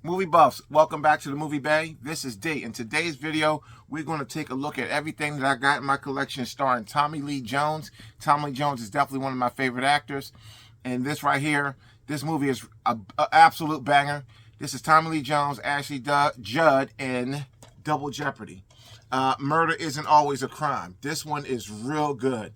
Movie buffs, welcome back to the Movie Bay. This is D. In today's video, we're going to take a look at everything that I got in my collection starring Tommy Lee Jones. Tommy Lee Jones is definitely one of my favorite actors. And this right here, this movie is an absolute banger. This is Tommy Lee Jones, Ashley Judd in Double Jeopardy. Murder Isn't Always a Crime. This one is real good.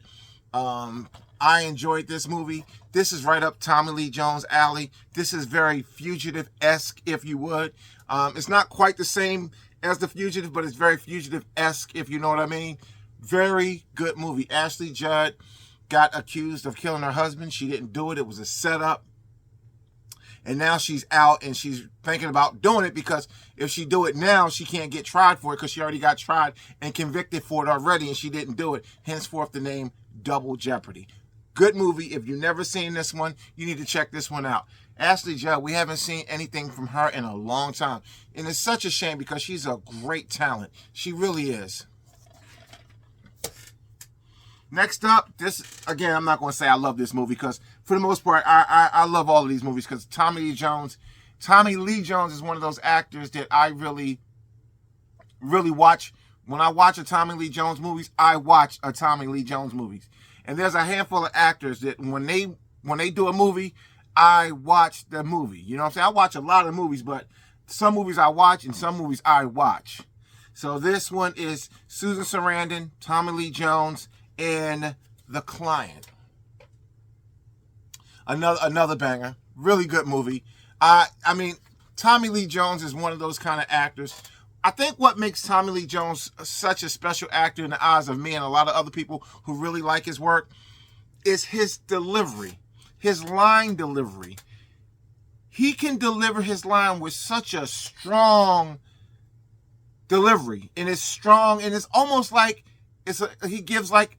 I enjoyed this movie. This is right up Tommy Lee Jones' alley. This is very Fugitive-esque, if you would. It's not quite the same as The Fugitive, but it's very Fugitive-esque, if you know what I mean. Very good movie. Ashley Judd got accused of killing her husband. She didn't do it. It was a setup. And now she's out and she's thinking about doing it because if she do it now, she can't get tried for it because she already got tried and convicted for it already and she didn't do it. Henceforth, the name Double Jeopardy. Good movie. If you've never seen this one, you need to check this one out. Ashley Judd, we haven't seen anything from her in a long time. And it's such a shame because she's a great talent. She really is. Next up, this, again, I'm not going to say I love this movie because for the most part, I love all of these movies because Tommy Lee Jones is one of those actors that I really watch. When I watch a Tommy Lee Jones movies, I watch a Tommy Lee Jones movies. And there's a handful of actors that when they do a movie, I watch the movie. You know what I'm saying? I watch a lot of movies, but some movies I watch and some movies I watch. So this one is Susan Sarandon, Tommy Lee Jones, and The Client. Another banger. Really good movie. I mean, Tommy Lee Jones is one of those kind of actors. I think what makes Tommy Lee Jones such a special actor in the eyes of me and a lot of other people who really like his work is his delivery, his line delivery. He can deliver his line with such a strong delivery, and it's strong, and it's almost like he gives like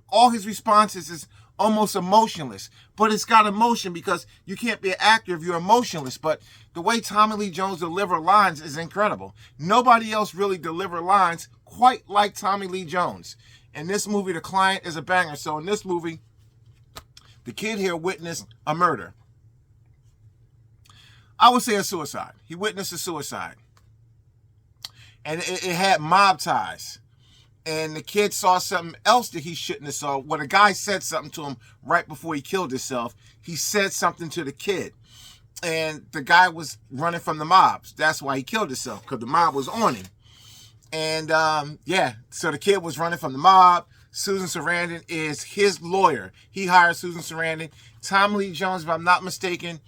all his responses is almost emotionless, but it's got emotion because you can't be an actor if you're emotionless. But the way Tommy Lee Jones delivers lines is incredible. Nobody else really delivers lines quite like Tommy Lee Jones. And this movie, The Client, is a banger. So in this movie, the kid here witnessed a murder. I would say a suicide. He witnessed a suicide. And it had mob ties. And the kid saw something else that he shouldn't have saw. When a guy said something to him right before he killed himself, he said something to the kid. And the guy was running from the mobs. That's why he killed himself, because the mob was on him. And yeah, so the kid was running from the mob. Susan Sarandon is his lawyer. He hired Susan Sarandon. Tommy Lee Jones, if I'm not mistaken,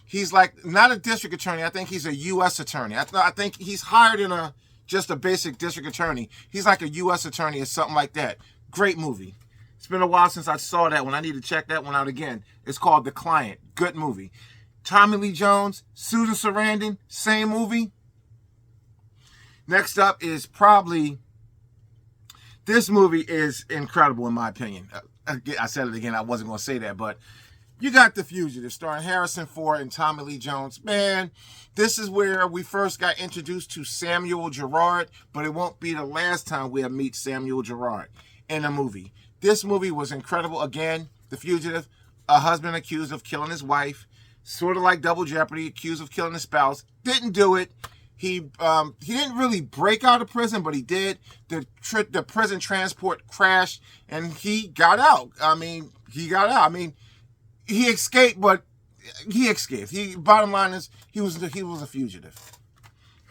he's like not a district attorney. I think he's a U.S. attorney. I think he's hired in just a basic district attorney. He's like a U.S. attorney or something like that. Great movie. It's been a while since I saw that one. I need to check that one out again. It's called The Client. Good movie. Tommy Lee Jones, Susan Sarandon, same movie. Next up is probably, this movie is incredible in my opinion. I said it again, I wasn't going to say that, but you got The Fugitive, starring Harrison Ford and Tommy Lee Jones. Man, this is where we first got introduced to Samuel Gerard, but it won't be the last time we'll meet Samuel Gerard in a movie. This movie was incredible. Again, The Fugitive, a husband accused of killing his wife, sort of like Double Jeopardy, accused of killing his spouse. Didn't do it. He didn't really break out of prison, but he did. The prison transport crashed, and he got out. He got out. He escaped, but he escaped. Bottom line is, he was a fugitive.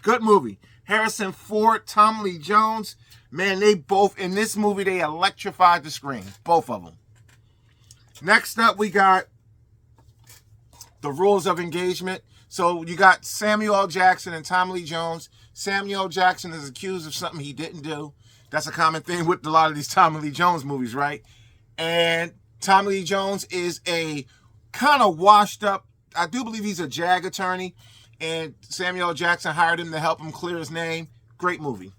Good movie. Harrison Ford, Tommy Lee Jones. Man, they both, in this movie, they electrified the screen. Both of them. Next up, we got The Rules of Engagement. So you got Samuel L. Jackson and Tommy Lee Jones. Samuel L. Jackson is accused of something he didn't do. That's a common thing with a lot of these Tommy Lee Jones movies, right? And Tommy Lee Jones is a kind of washed up, I do believe he's a JAG attorney, and Samuel L. Jackson hired him to help him clear his name. Great movie.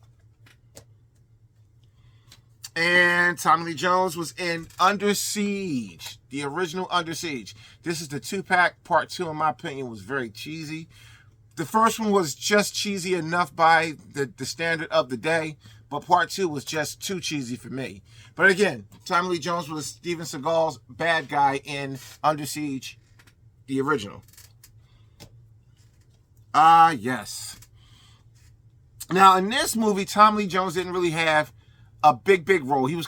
And Tommy Lee Jones was in Under Siege, the original Under Siege. This is the 2-pack. Part 2, in my opinion, was very cheesy. The first one was just cheesy enough by the standard of the day, but part 2 was just too cheesy for me. But again, Tommy Lee Jones was Steven Seagal's bad guy in Under Siege, the original. Ah, yes. Now, in this movie, Tommy Lee Jones didn't really have a big role. He was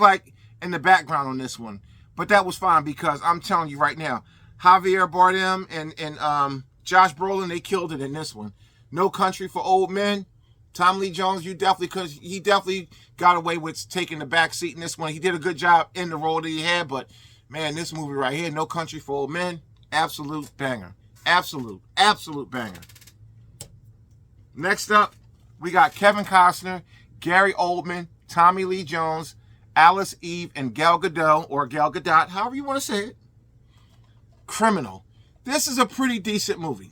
like in the background on this one. But that was fine because I'm telling you right now, Javier Bardem and Josh Brolin, they killed it in this one. No Country for Old Men. Tommy Lee Jones, he definitely got away with taking the back seat in this one. He did a good job in the role that he had, but man, this movie right here, No Country for Old Men, absolute banger. Absolute banger. Next up, we got Kevin Costner, Gary Oldman, Tommy Lee Jones, Alice Eve, and Gal Gadot, or Gal Gadot, however you want to say it. Criminal. This is a pretty decent movie.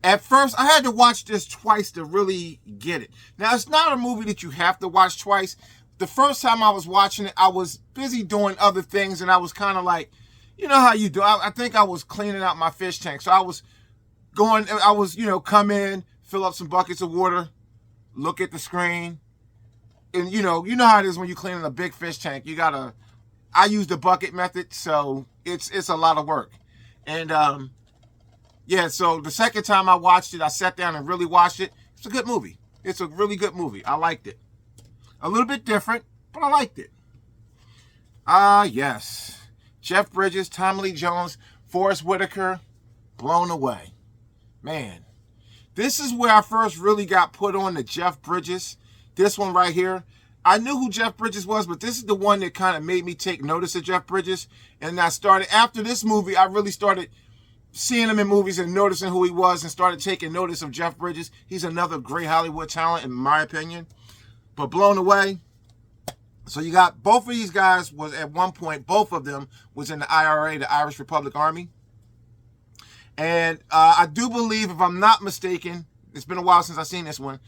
At first, I had to watch this twice to really get it. Now, it's not a movie that you have to watch twice. The first time I was watching it, I was busy doing other things, and I was kind of like, you know how you do. I think I was cleaning out my fish tank. So I was come in, fill up some buckets of water, look at the screen. And you know how it is when you're cleaning a big fish tank. I use the bucket method, so it's a lot of work. And yeah, so the second time I watched it, I sat down and really watched it. It's a good movie. It's a really good movie. I liked it. A little bit different, but I liked it. Yes. Jeff Bridges, Tommy Lee Jones, Forest Whitaker, Blown Away. Man, this is where I first really got put on to Jeff Bridges. This one right here. I knew who Jeff Bridges was, but this is the one that kind of made me take notice of Jeff Bridges. And after this movie, I really started seeing him in movies and noticing who he was and started taking notice of Jeff Bridges. He's another great Hollywood talent, in my opinion. But Blown Away. So you got both of these guys was at one point, both of them was in the IRA, the Irish Republic Army. And I do believe, if I'm not mistaken, it's been a while since I've seen this one,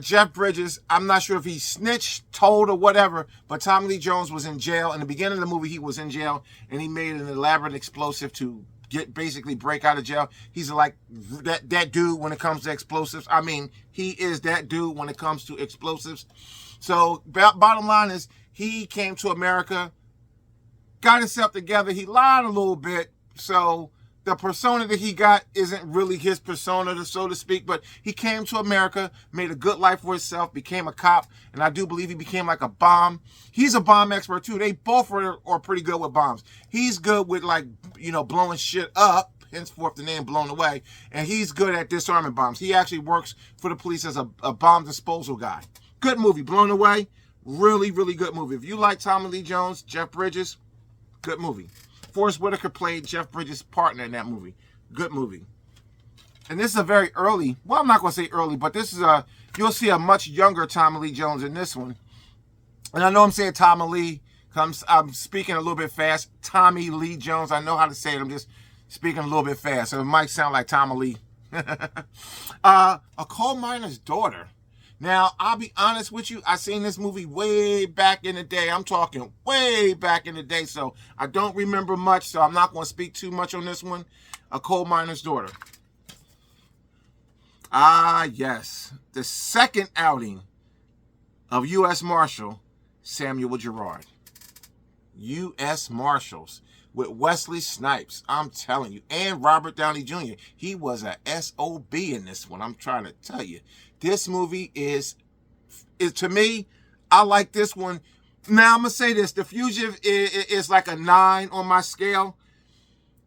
Jeff Bridges, I'm not sure if he snitched, told, or whatever, but Tommy Lee Jones was in jail. In the beginning of the movie, he was in jail, and he made an elaborate explosive to basically break out of jail. He's like that dude when it comes to explosives. I mean, he is that dude when it comes to explosives. So bottom line is, he came to America, got himself together. He lied a little bit, so the persona that he got isn't really his persona, so to speak, but he came to America, made a good life for himself, became a cop, and I do believe he became like a bomb. He's a bomb expert too. They both are pretty good with bombs. He's good with, like, blowing shit up, henceforth the name Blown Away, and he's good at disarming bombs. He actually works for the police as a bomb disposal guy. Good movie, Blown Away. Really, really good movie. If you like Tommy Lee Jones, Jeff Bridges, good movie. Forest Whitaker played Jeff Bridges' partner in that movie. Good movie. And this is a very early, well, I'm not going to say early, but this is you'll see a much younger Tommy Lee Jones in this one. And I know I'm saying Tommy Lee, I'm speaking a little bit fast. Tommy Lee Jones, I know how to say it. I'm just speaking a little bit fast. So it might sound like Tommy Lee. A Coal Miner's Daughter. Now, I'll be honest with you, I seen this movie way back in the day. I'm talking way back in the day, so I don't remember much, so I'm not going to speak too much on this one. A Coal Miner's Daughter. Yes. The second outing of U.S. Marshal Samuel Gerard. U.S. Marshals with Wesley Snipes. I'm telling you. And Robert Downey Jr. He was a SOB in this one. I'm trying to tell you. This movie is to me, I like this one. Now, I'm going to say this. The Fugitive is like a 9 on my scale.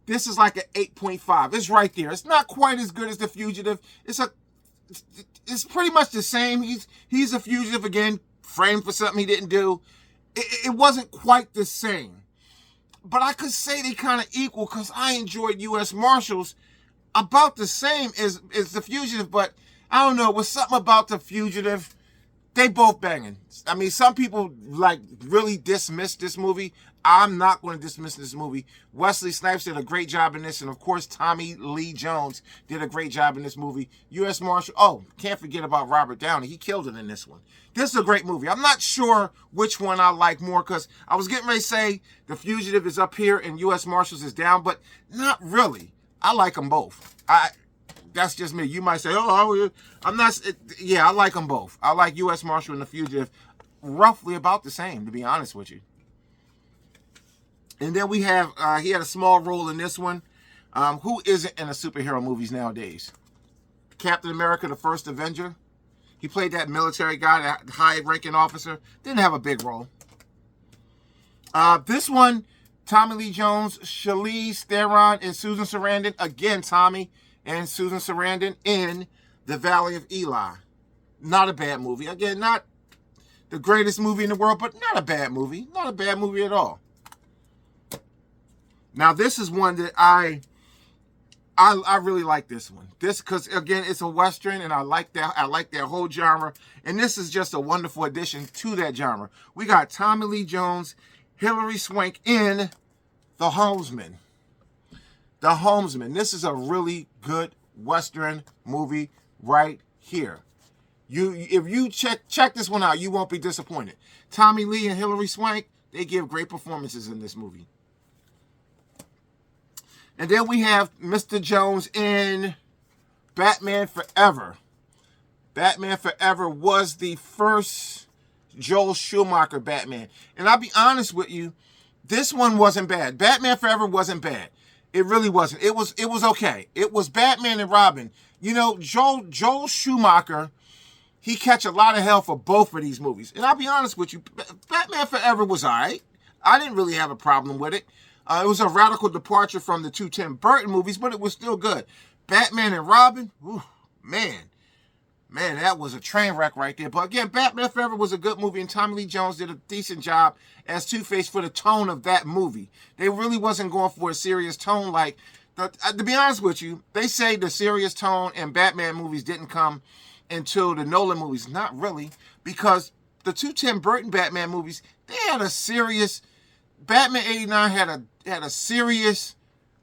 This is like an 8.5. It's right there. It's not quite as good as The Fugitive. It's pretty much the same. He's a fugitive again, framed for something he didn't do. It wasn't quite the same. But I could say they kind of equal because I enjoyed U.S. Marshals about the same as The Fugitive, but I don't know, with something about The Fugitive, they both banging. I mean, some people like really dismiss this movie. I'm not going to dismiss this movie. Wesley Snipes did a great job in this, and of course, Tommy Lee Jones did a great job in this movie. U.S. Marshal, oh, can't forget about Robert Downey. He killed it in this one. This is a great movie. I'm not sure which one I like more because I was getting ready to say The Fugitive is up here and U.S. Marshals is down, but not really. I like them both. That's just me. You might say, oh, I'm not. Yeah, I like them both. I like U.S. Marshal and The Fugitive roughly about the same, to be honest with you. And then we have, he had a small role in this one. Who isn't in the superhero movies nowadays? Captain America, the first Avenger. He played that military guy, that high-ranking officer. Didn't have a big role. This one, Tommy Lee Jones, Charlize Theron, and Susan Sarandon. Again, Tommy and Susan Sarandon in The Valley of Eli. Not a bad movie. Again, not the greatest movie in the world, but not a bad movie. Not a bad movie at all. Now, this is one that I really like this one. This, because again, it's a Western, and I like that. I like that whole genre. And this is just a wonderful addition to that genre. We got Tommy Lee Jones, Hilary Swank in The Homesman. The Homesman. This is a really good Western movie right here. If you check this one out, you won't be disappointed. Tommy Lee and Hilary Swank, they give great performances in this movie. And then we have Mr. Jones in Batman Forever. Batman Forever was the first Joel Schumacher Batman. And I'll be honest with you, this one wasn't bad. Batman Forever wasn't bad. It really wasn't. It was okay. It was Batman and Robin. You know, Joel Schumacher, he catch a lot of hell for both of these movies. And I'll be honest with you, Batman Forever was all right. I didn't really have a problem with it. It was a radical departure from the two Tim Burton movies, but it was still good. Batman and Robin, ooh, man, that was a train wreck right there. But again, Batman Forever was a good movie, and Tommy Lee Jones did a decent job as Two-Face for the tone of that movie. They really wasn't going for a serious tone. Like, to be honest with you, they say the serious tone in Batman movies didn't come until the Nolan movies. Not really, because the two Tim Burton Batman movies, they had a serious... Batman 89 had a serious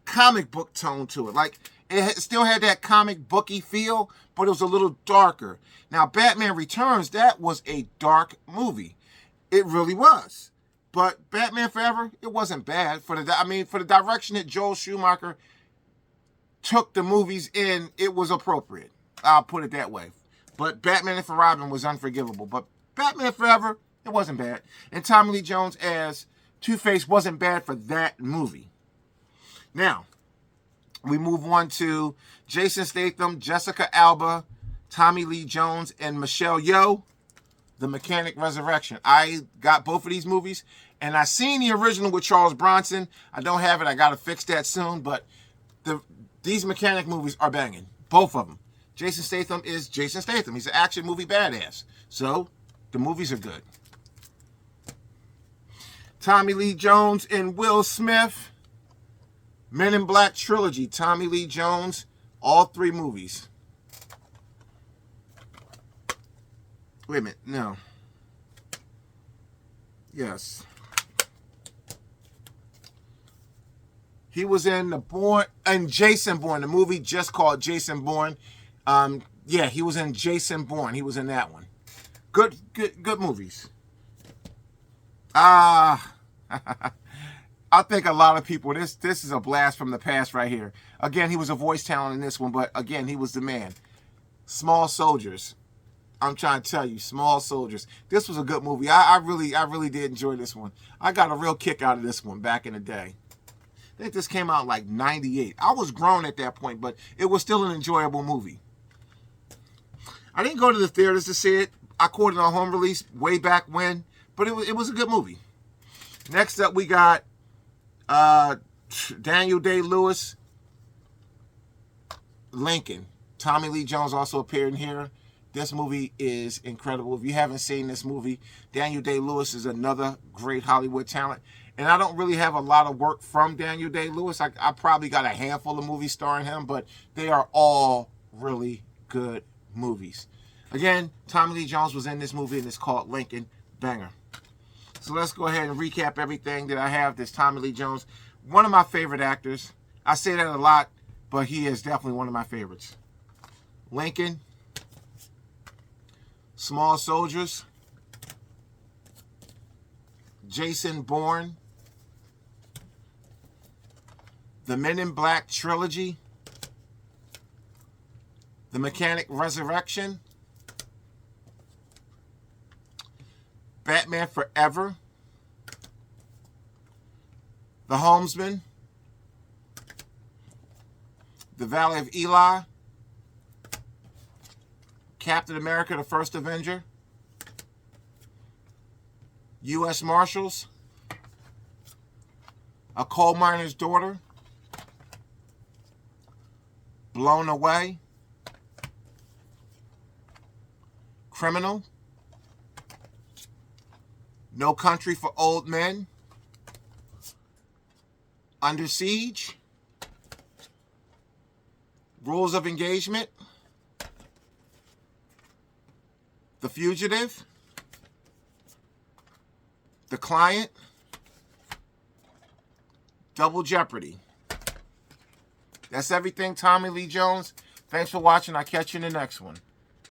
comic book tone to it. Like, it still had that comic booky feel, but it was a little darker. Now, Batman Returns, that was a dark movie. It really was. But Batman Forever, it wasn't bad. For the direction that Joel Schumacher took the movies in, it was appropriate. I'll put it that way. But Batman and Robin was unforgivable. But Batman Forever, it wasn't bad. And Tommy Lee Jones as Two-Face wasn't bad for that movie. Now, we move on to Jason Statham, Jessica Alba, Tommy Lee Jones, and Michelle Yeoh, The Mechanic Resurrection. I got both of these movies, and I seen the original with Charles Bronson. I don't have it. I got to fix that soon, but these Mechanic movies are banging. Both of them. Jason Statham is Jason Statham. He's an action movie badass. So, the movies are good. Tommy Lee Jones and Will Smith. Men in Black trilogy. Tommy Lee Jones. All three movies. Wait a minute. No. Yes. He was in Jason Bourne. The movie just called Jason Bourne. Yeah, he was in Jason Bourne. He was in that one. Good movies. I think a lot of people, this is a blast from the past right here. Again, he was a voice talent in this one, but again, he was the man. Small Soldiers. I'm trying to tell you, Small Soldiers. This was a good movie. I really did enjoy this one. I got a real kick out of this one back in the day. I think this came out like 98. I was grown at that point, but it was still an enjoyable movie. I didn't go to the theaters to see it. I caught it on home release way back when, but it was a good movie. Next up, we got Daniel Day-Lewis, Lincoln. Tommy Lee Jones also appeared in here. This movie is incredible. If you haven't seen this movie, Daniel Day-Lewis is another great Hollywood talent. And I don't really have a lot of work from Daniel Day-Lewis. I probably got a handful of movies starring him, but they are all really good movies. Again, Tommy Lee Jones was in this movie, and it's called Lincoln. Banger. So let's go ahead and recap everything that I have. This Tommy Lee Jones, one of my favorite actors. I say that a lot, but he is definitely one of my favorites. Lincoln, Small Soldiers, Jason Bourne, the Men in Black trilogy, The Mechanic Resurrection, Batman Forever, The Homesman, The Valley of Eli, Captain America, the First Avenger, U.S. Marshals, A Coal Miner's Daughter, Blown Away, Criminal, No Country for Old Men, Under Siege, Rules of Engagement, The Fugitive, The Client, Double Jeopardy. That's everything, Tommy Lee Jones. Thanks for watching. I'll catch you in the next one.